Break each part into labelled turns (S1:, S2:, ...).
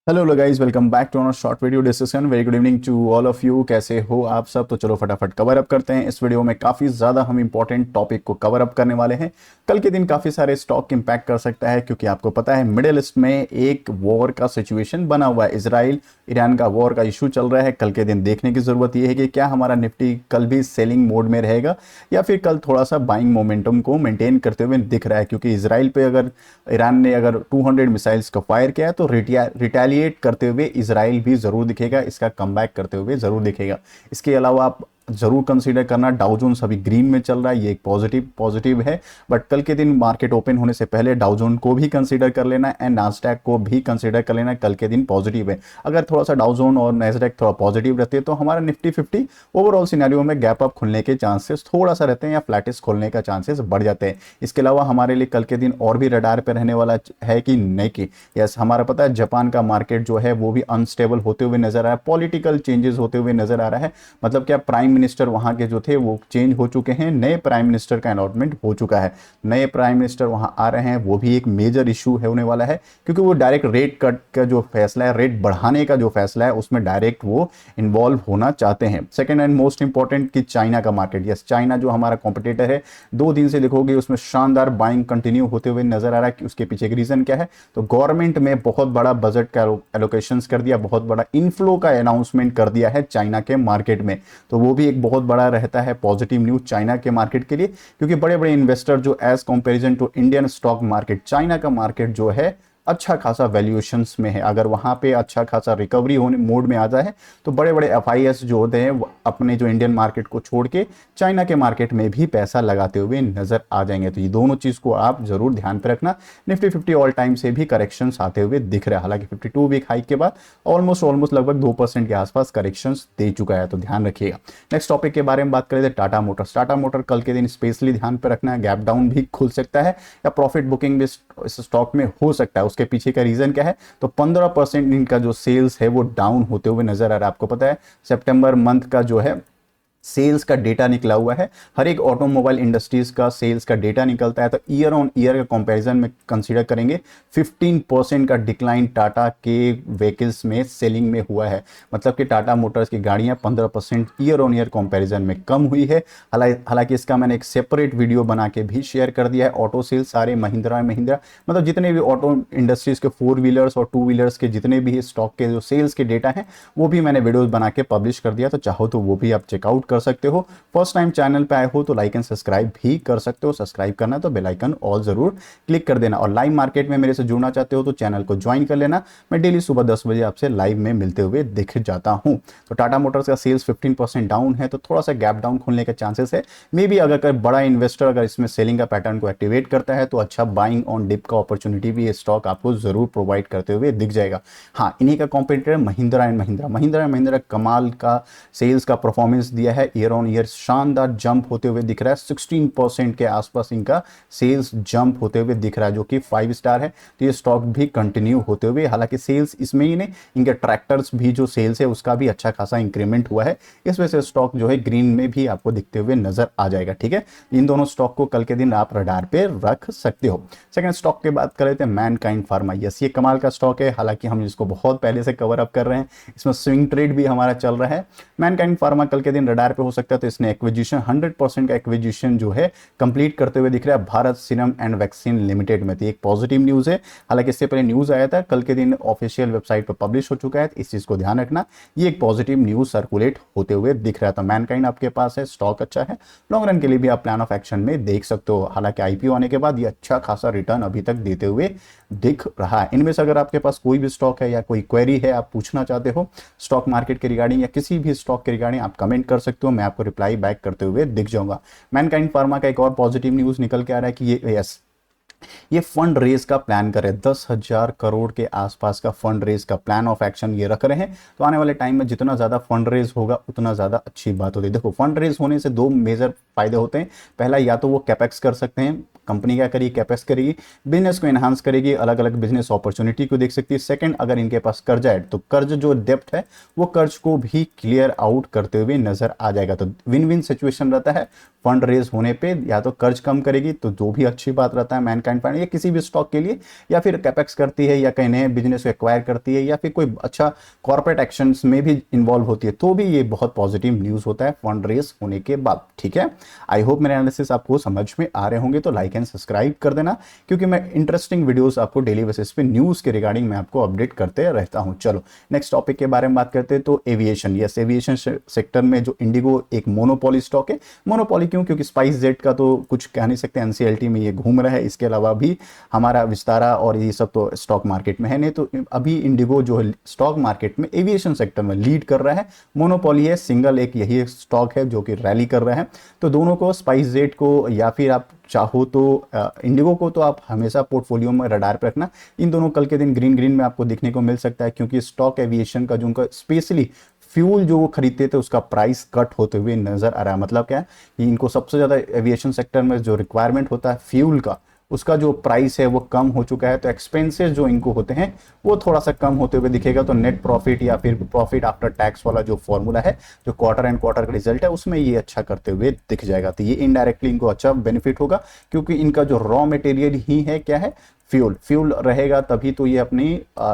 S1: Hello guys, welcome back to our short video discussion. Very good evening to all of you. कैसे हो आप सब? तो चलो फटाफट कवर अप करते हैं। इस वीडियो में काफ़ी ज़्यादा हम इंपॉर्टेंट टॉपिक को कवर अप करने वाले हैं। कल के दिन काफ़ी सारे स्टॉक इंपैक्ट कर सकता है, क्योंकि आपको पता है मिडिल ईस्ट में एक वॉर का सिचुएशन बना हुआ है। इसराइल ईरान का वॉर का इशू चल रहा है। कल के दिन देखने की ज़रूरत यह है कि क्या हमारा निफ्टी कल भी सेलिंग मोड में रहेगा या फिर कल थोड़ा सा बाइंग मोमेंटम को मेंटेन करते हुए दिख रहा है। क्योंकि इसराइल पे अगर ईरान ने अगर 200 मिसाइल्स का फायर किया है तो रिटेलिएट करते हुए इसराइल भी जरूर दिखेगा, इसका कमबैक करते हुए जरूर दिखेगा। इसके अलावा आप जरूर कंसीडर करना, डाउ जोन्स अभी ग्रीन में चल रहा है, ये एक पॉजिटिव है। बट कल के दिन मार्केट ओपन होने से पहले डाउ जोन को भी कंसीडर कर लेना एंड नास्डैक को भी कंसीडर कर लेना। कल के दिन पॉजिटिव है। अगर थोड़ा सा डाउ जोन और नास्डैक थोड़ा पॉजिटिव रहते हैं तो हमारा निफ्टी 50 ओवरऑल सिनेरियो में गैप अप खुलने के चांसेस थोड़ा सा रहते हैं या फ्लैटिस खोलने का चांसेस बढ़ जाते हैं। इसके अलावा हमारे लिए कल के दिन और भी रडार पे रहने वाला है कि नहीं कि यस, हमारा पता है जापान का मार्केट जो है वो भी अनस्टेबल होते हुए नजर आ रहा है, पॉलिटिकल चेंजेस होते हुए नजर आ रहा है। मतलब क्या, प्राइम मिनिस्टर वहां के जो थे वो चेंज हो चुके हैं, नए प्राइम मिनिस्टर का अलॉटमेंट हो चुका है। नए प्राइम मिनिस्टर वहां आ रहे हैं, वो भी एक मेजर इशू है होने वाला है, क्योंकि वो डायरेक्ट रेट कट का जो फैसला है, रेट बढ़ाने का जो फैसला है, उसमें डायरेक्ट वो इन्वॉल्व होना चाहते हैं। सेकेंड एंड मोस्ट इंपॉर्टेंट कि चाइना का मार्केट, यस चाइना जो हमारा कॉम्पिटिटर है, 2 दिन से देखोगे उसमें शानदार बाइंग कंटिन्यू होते हुए नजर आ रहा है। कि उसके पीछे रीजन क्या है? तो गवर्नमेंट में बहुत बड़ा बजट का एलोकेशंस कर दिया, बहुत बड़ा इनफ्लो का अनाउंसमेंट कर दिया है चाइना के मार्केट में। तो वो भी एक बहुत बड़ा रहता है पॉजिटिव न्यूज चाइना के मार्केट के लिए, क्योंकि बड़े बड़े इन्वेस्टर जो as comparison to Indian stock market, China का मार्केट जो है अच्छा खासा वैल्यूएशंस में है। अगर वहां पे अच्छा खासा रिकवरी होने मोड में आ जाए तो बड़े बड़े एफआईएस जो होते हैं अपने जो इंडियन मार्केट को छोड़ के चाइना के मार्केट में भी पैसा लगाते हुए नजर आ जाएंगे। तो ये दोनों चीज को आप जरूर ध्यान पे रखना। निफ्टी 50 ऑल टाइम से भी करेक्शंस आते हुए दिख रहा है, हालांकि 52 वीक हाइक के बाद ऑलमोस्ट लगभग 2% के आसपास करेक्शंस दे चुका है, तो ध्यान रखिएगा। नेक्स्ट टॉपिक के बारे में बात करें तो टाटा मोटर्स। टाटा मोटर कल के दिन स्पेशली ध्यान पे रखना है, गैप डाउन भी खुल सकता है या प्रॉफिट बुकिंग भी इस स्टॉक में हो सकता है। उसके पीछे का रीजन क्या है? तो 15% इनका जो सेल्स है वो डाउन होते हुए नजर आ रहा है। आपको पता है सितंबर मंथ का जो है सेल्स का डेटा निकला हुआ है, हर एक ऑटोमोबाइल इंडस्ट्रीज का सेल्स का डेटा निकलता है, तो ईयर ऑन ईयर का कंपैरिजन में कंसीडर करेंगे 15% का डिक्लाइन टाटा के व्हीकल्स में सेलिंग में हुआ है। मतलब कि टाटा मोटर्स की गाड़ियां 15% ईयर ऑन ईयर कंपैरिजन में कम हुई है। हालांकि इसका मैंने एक सेपरेट वीडियो बना के भी शेयर कर दिया है। ऑटो सेल्स सारे महिंद्रा महिंद्रा मतलब जितने भी ऑटो इंडस्ट्रीज के 4 व्हीलर्स और 2 व्हीलर्स के जितने भी स्टॉक के जो सेल्स के डेटा हैं वो भी मैंने वीडियोज बना के पब्लिश कर दिया, तो चाहो तो वो भी आप चेकआउट कर सकते हो। फर्स्ट टाइम चैनल पे आए हो तो लाइक एंड सब्सक्राइब भी कर सकते हो। सब्सक्राइब करना तो बेल आइकन ऑल जरूर क्लिक कर देना। और लाइव मार्केट में मेरे से जुड़ना चाहते हो तो चैनल को ज्वाइन कर लेना। मैं डेली सुबह 10 बजे आपसे लाइव में मिलते हुए दिख जाता हूं। तो टाटा मोटर्स का सेल्स 15% डाउन है, तो थोड़ा सा गैप डाउन खुलने के चांसेस है। मे बी अगर कोई बड़ा इन्वेस्टर अगर इसमें सेलिंग का पैटर्न को एक्टिवेट करता है तो अच्छा बाइंग ऑन डिप का अपॉर्चुनिटी भी ये स्टॉक आपको जरूर प्रोवाइड करते हुए दिख जाएगा। हाँ, इन्हीं का competitor Mahindra and Mahindra. Mahindra and Mahindra कमाल का सेल्स का परफॉर्मेंस दिया है, ईयर ऑन ईयर शानदार जंप होते हुए दिख रहा है। 16% के आसपास इनका सेल्स जंप होते हुए दिख रहा है, जो कि 5 स्टार है। तो ये स्टॉक भी कंटिन्यू होते हुए, हालांकि सेल्स इसमें ही नहीं, इनके ट्रैक्टर्स भी जो सेल्स है उसका भी अच्छा खासा इंक्रीमेंट हुआ है। इस वजह से स्टॉक जो है ग्रीन में भी आपको दिखते हुए नजर आ जाएगा। ठीक है, इन दोनों स्टॉक को कल के दिन आप रडार पे रख सकते हो। सेकंड स्टॉक की बात करें तो मैनकाइंड फार्मा। यस, ये कमाल का स्टॉक है, हालांकि हम इसको बहुत पहले से कवर अप कर रहे हैं। इसमें स्विंग ट्रेड भी हमारा चल रहा है। मैनकाइंड फार्मा कल के दिन रडार पे हो सकता है, तो इसने एक्विजिशन 100% का एक्विजिशन जो है कंप्लीट करते हुए दिख रहा है Bharat serum and vaccine limited में। तो एक पॉजिटिव न्यूज है। हालांकि इससे पहले न्यूज आया था, कल के दिन ऑफिशियल वेबसाइट पर पब्लिश हो चुका है, तो इस चीज को ध्यान रखना। ये एक पॉजिटिव न्यूज सर्कुलेट होते हुए दिख रहा था। मैनकाइंड आपके पास है, स्टॉक अच्छा है, लॉन्ग रन के लिए भी आप प्लान ऑफ एक्शन में देख सकते हो। हालांकि आईपीओ आने के बाद ये अच्छा खासा रिटर्न अभी तक देते हुए दिख रहा है। इनमें से अगर आपके पास कोई भी स्टॉक है या कोई क्वेरी है, आप पूछना चाहते हो स्टॉक मार्केट के रिगार्डिंग या किसी भी स्टॉक के रिगार्डिंग, आप कमेंट कर सकते हो, मैं आपको रिप्लाई बैक करते हुए दिख जाऊंगा। मैनकाइंड फार्मा का एक और पॉजिटिव न्यूज निकल के आ रहा है कि ये फंड रेज का प्लान कर रहे हैं। 10,000 करोड़ के आसपास का फंड रेज का प्लान ऑफ एक्शन ये रख रहे हैं। तो आने वाले टाइम में जितना ज्यादा फंड रेज होगा उतना ज्यादा अच्छी बात होती है। देखो, फंड रेज होने से 2 मेजर फायदे होते हैं। पहला, या तो वो कैपेक्स कर सकते हैं, कंपनी क्या करेगी, कैपेक्स करेगी, बिजनेस को एनहांस करेगी, अलग अलग बिजनेस अपॉर्चुनिटी को देख सकती है। सेकंड, अगर इनके पास कर्जा है तो कर्ज जो डेप्ट है वो कर्ज को भी क्लियर आउट करते हुए नजर आ जाएगा। तो विन विन सिचुएशन रहता है फंड रेज होने पे या तो कर्ज कम करेगी, तो जो भी अच्छी बात रहता है मैनकाइंड फाइनेंस या किसी भी स्टॉक के लिए, या फिर कैपेक्स करती है या कहीं नए बिजनेस को एक्वायर करती है या फिर कोई अच्छा कॉर्पोरेट एक्शंस में भी इन्वॉल्व होती है, तो भी ये बहुत पॉजिटिव न्यूज़ होता है फंड रेज होने के बाद। ठीक है, आई होप मेरे एनालिसिस आपको समझ में आ रहे होंगे, तो लाइक एंड सब्सक्राइब कर देना, क्योंकि मैं इंटरेस्टिंग वीडियोस आपको डेली बेसिस पे न्यूज़ के रिगार्डिंग मैं आपको अपडेट करते रहता हूं। चलो नेक्स्ट टॉपिक के बारे में बात करते हैं, तो एविएशन। यस, एविएशन सेक्टर में जो इंडिगो एक मोनोपोली स्टॉक है। मोनोपोली क्यों? क्योंकि स्पाइस जेट का तो कुछ कह नहीं सकते, एनसीएलटी में ये घूम रहा है, इसके अलावा भी हमारा विस्तारा और ये सब तो स्टॉक मार्केट में है नहीं, तो अभी इंडिगो जो है स्टॉक मार्केट में एविएशन सेक्टर में लीड कर रहा है। मोनोपोली है, सिंगल एक यही स्टॉक है जो कि रैली कर रहा है। तो दोनों को, स्पाइस जेट को या फिर आप चाहो तो इंडिगो को, तो आप हमेशा पोर्टफोलियो में रडार पर रखना। इन दोनों कल के दिन ग्रीन ग्रीन में आपको दिखने को मिल सकता है, क्योंकि स्टॉक एविएशन का जो उनका स्पेशली फ्यूल जो वो खरीदते थे उसका प्राइस कट होते हुए नजर आ रहा है। मतलब क्या है कि इनको सबसे ज़्यादा एविएशन सेक्टर में जो रिक्वायरमेंट होता है फ्यूल का, उसका जो प्राइस है वो कम हो चुका है, तो एक्सपेंसेस जो इनको होते हैं वो थोड़ा सा कम होते हुए दिखेगा। तो नेट प्रॉफिट या फिर प्रॉफिट आफ्टर टैक्स वाला जो फॉर्मूला है, जो क्वार्टर एंड क्वार्टर का रिजल्ट है, उसमें ये अच्छा करते हुए दिख जाएगा। तो ये इनडायरेक्टली इनको अच्छा बेनिफिट होगा, क्योंकि इनका जो रॉ मटेरियल ही है क्या है, फ्यूल रहेगा, तभी तो ये अपनी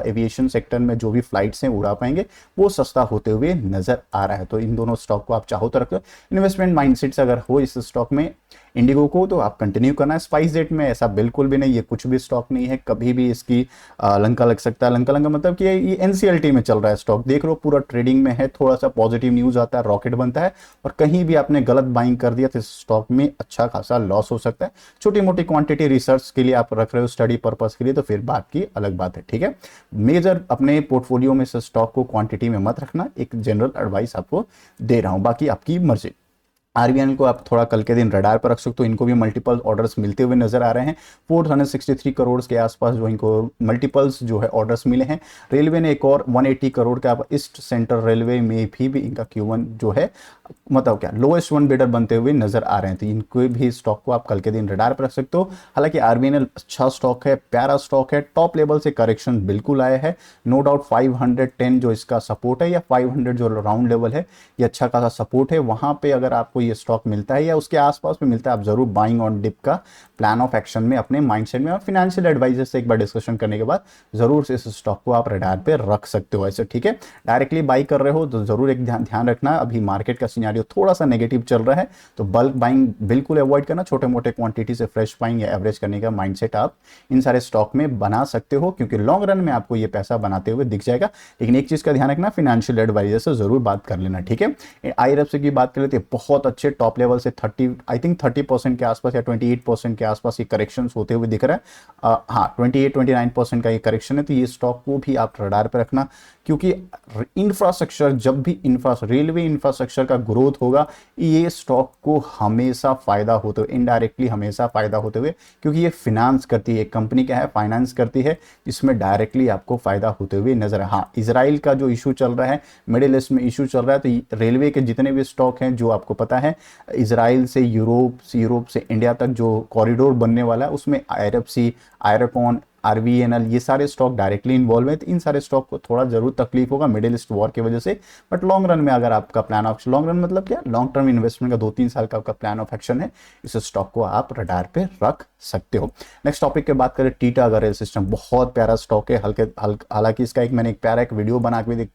S1: एविएशन सेक्टर में जो भी फ्लाइट्स हैं उड़ा पाएंगे, वो सस्ता होते हुए नजर आ रहा है। तो इन दोनों स्टॉक को आप चाहो तो रखो। इन्वेस्टमेंट माइंडसेट से अगर हो इस स्टॉक में इंडिगो को, तो आप कंटिन्यू करना है। स्पाइस जेट में ऐसा बिल्कुल भी नहीं, ये कुछ भी स्टॉक नहीं है, कभी भी इसकी लंका लग सकता है। लंका मतलब कि ये एनसीएलटी में चल रहा है स्टॉक, देख लो पूरा ट्रेडिंग में है, थोड़ा सा पॉजिटिव न्यूज आता है, रॉकेट बनता है, और कहीं भी आपने गलत बाइंग कर दिया तो इस स्टॉक में अच्छा खासा लॉस हो सकता है। छोटी मोटी क्वांटिटी रिसर्च के लिए आप रख रहे हो, स्टडी पर्पस के लिए, तो फिर बात की अलग बात है। ठीक है, मेजर अपने पोर्टफोलियो में से स्टॉक को क्वांटिटी में मत रखना, एक जनरल एडवाइस आपको दे रहा हूं, बाकी आपकी मर्जी। आरबीएल को आप थोड़ा कल के दिन रडार पर रख सकते हो, इनको भी मल्टीपल ऑर्डर्स मिलते हुए नजर आ रहे हैं। 463 करोड़ के आसपास जो इनको मल्टीपल्स जो है ऑर्डर्स मिले हैं। रेलवे ने एक और 180 करोड़ का, ईस्ट सेंट्रल रेलवे में भी इनका Q1 जो है मतलब क्या लोएस्ट वन बिडर बनते हुए नजर आ रहे हैं। तो इनको भी स्टॉक को आप कल के दिन रडार पर रख सकते हो। हालांकि आरबीएल अच्छा स्टॉक है, प्यारा स्टॉक है, टॉप लेवल से करेक्शन बिल्कुल आया है, नो डाउट। 510 जो इसका सपोर्ट है, या 500 जो राउंड लेवल है, ये अच्छा खासा सपोर्ट है। वहां पे अगर आपको ये स्टॉक मिलता है या उसके आसपास में मिलता है, आप जरूर बाइंग ऑन डिप का प्लान ऑफ एक्शन में अपने माइंडसेट में, फाइनेंशियल एडवाइजर से एक बार डिस्कशन करने के बाद जरूर से इस स्टॉक को आप रडार पे रख सकते हो ऐसे। ठीक है, डायरेक्टली बाई कर रहे हो तो जरूर एक ध्यान रखना, अभी मार्केट का सिनेरियो थोड़ा सा नेगेटिव चल रहा है, तो बल्क बाइंग बिल्कुल अवॉइड करना। छोटे मोटे क्वांटिटी से फ्रेश बाइंग या एवरेज करने का माइंडसेट आप इन सारे स्टॉक में बना सकते हो, क्योंकि लॉन्ग रन में आपको ये पैसा बनाते हुए दिख जाएगा। लेकिन एक चीज का ध्यान रखना, फाइनेंशियल एडवाइजर से जरूर बात कर लेना। ठीक है, IRFC की बात कर लेते हैं, बहुत अच्छे टॉप लेवल से 30% के आसपास या 28% के आसपास ये करेक्शंस होते हुए दिख रहा है। हाँ, 28-29% का ये करेक्शन है, तो ये स्टॉक को भी आप रडार पे रखना, क्योंकि इंफ्रास्ट्रक्चर, जब भी रेलवे इंफ्रास्ट्रक्चर का ग्रोथ होगा, ये स्टॉक को हमेशा फायदा होते हुए, इनडायरेक्टली हमेशा फायदा होते हुए, क्योंकि ये फाइनेंस करती है, कंपनी क्या है, फाइनेंस करती है, इसमें डायरेक्टली आपको फायदा होते हुए नजर है। हाँ, इजराइल का जो इशू चल रहा है, मिडिल ईस्ट में इशू चल रहा है, तो रेलवे के जितने भी स्टॉक हैं, जो आपको पता है इजराइल से यूरोप से इंडिया तक जो कॉरिडोर बनने वाला है, उसमें IRFC, आयरकॉन, RVNL, ये सारे स्टॉक डायरेक्टली इन्वॉल्व है। तो इन सारे स्टॉक को थोड़ा जरूर तकलीफ होगा मिडिल ईस्ट वॉर की वजह से, बट लॉन्ग रन में अगर आपका प्लान ऑफ, लॉन्ग रन मतलब क्या, लॉन्ग टर्म इन्वेस्टमेंट का 2-3 साल का आपका प्लान ऑफ एक्शन है, इस स्टॉक को आप रडार पे रख सकते हो। नेक्स्ट टॉपिक की बात करें, टीटागढ़ रेल सिस्टम, बहुत प्यारा स्टॉक है। हालांकि इसका मैंने एक प्यारा वीडियो बना के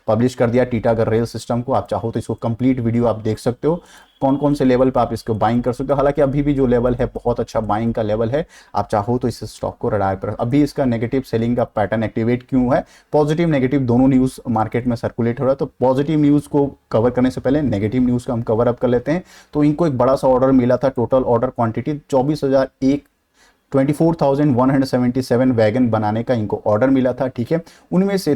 S1: पब्लिश कर दिया टीटागढ़ रेल सिस्टम को, आप चाहो तो इसको कंप्लीट वीडियो आप देख सकते हो, कौन कौन से लेवल पे आप इसको बाइंग कर सकते हो। हालांकि अभी भी जो लेवल है बहुत अच्छा बाइंग का लेवल है, आप चाहो तो इस स्टॉक को रडार पर। अभी इसका नेगेटिव सेलिंग का पैटर्न एक्टिवेट क्यों है, पॉजिटिव नेगेटिव दोनों न्यूज मार्केट में सर्कुलेट हो रहा है, तो पॉजिटिव न्यूज को कवर करने से पहले नेगेटिव न्यूज का हम कवर अप कर लेते हैं। तो इनको एक बड़ा सा ऑर्डर मिला था, टोटल ऑर्डर क्वांटिटी 24,177 वैगन बनाने का इनको ऑर्डर मिला था। ठीक है, उनमें से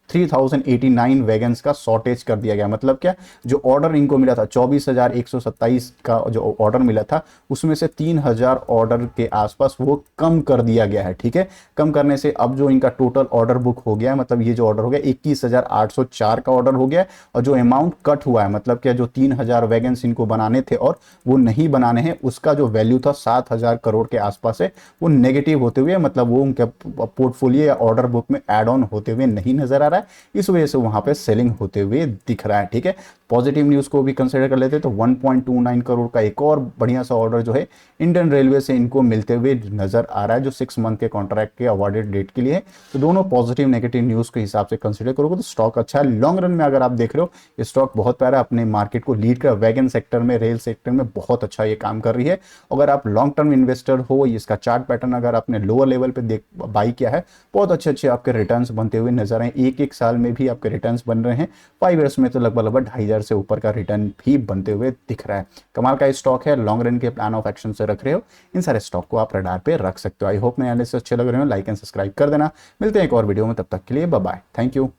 S1: 3089 वैगन्स का शॉर्टेज कर दिया गया। मतलब क्या, जो ऑर्डर इनको मिला था 24,127 का जो ऑर्डर मिला था, उसमें से 3000 ऑर्डर के आसपास वो कम कर दिया गया है। ठीक है, कम करने से अब जो इनका टोटल ऑर्डर बुक हो गया है, मतलब ये जो ऑर्डर हो गया 21,804 का ऑर्डर हो गया है, और जो अमाउंट कट हुआ है, मतलब क्या, जो 3000 वैगन्स इनको बनाने थे और वो नहीं बनाने हैं, उसका जो वैल्यू था 7000 करोड़ के आसपास है, वो नेगेटिव होते हुए, मतलब वो उनके पोर्टफोलियो या ऑर्डर बुक में एड ऑन होते हुए नहीं नजर आ रहा। रहा है, इस वजह से वहां पे सेलिंग होते हुए दिख रहा है। ठीक है, पॉजिटिव न्यूज़ को भी कंसिडर कर लेते हैं तो 1.29 करोड़ का एक और बढ़िया सा ऑर्डर जो है इंडियन रेलवे से इनको मिलते हुए नजर आ रहा है, जो 6 मंथ के कॉन्ट्रैक्ट के अवॉर्डेड डेट के लिए है। तो दोनों पॉजिटिव नेगेटिव न्यूज़ के हिसाब से कंसिडर करोगे तो स्टॉक अच्छा है। लॉन्ग रन में अगर आप देख रहे हो, ये स्टॉक बहुत प्यारा अपने मार्केट को लीड कर, वैगन सेक्टर में, रेल सेक्टर में बहुत अच्छा ये काम कर रही है। अगर आप लॉन्ग टर्म इन्वेस्टर हो, इसका चार्ट पैटर्न अगर आपने लोअर लेवल पे देख बाई किया है, बहुत अच्छे अच्छे आपके रिटर्न्स बनते हुए नजर आए। एक साल में भी आपके रिटर्न्स बन रहे हैं, 5 ईयर्स में तो लगभग 2,500 से ऊपर का रिटर्न भी बनते हुए दिख रहा है। कमाल का स्टॉक है, लॉन्ग रन के प्लान ऑफ एक्शन से रख रहे हो, इन सारे स्टॉक को आप रडार पे रख सकते हो। आई होप मेरे एनालिसिस अच्छे लग रहे हो, लाइक एंड सब्सक्राइब कर देना। मिलते हैं एक और वीडियो में, तब तक के लिए बाय बाय, थैंक यू।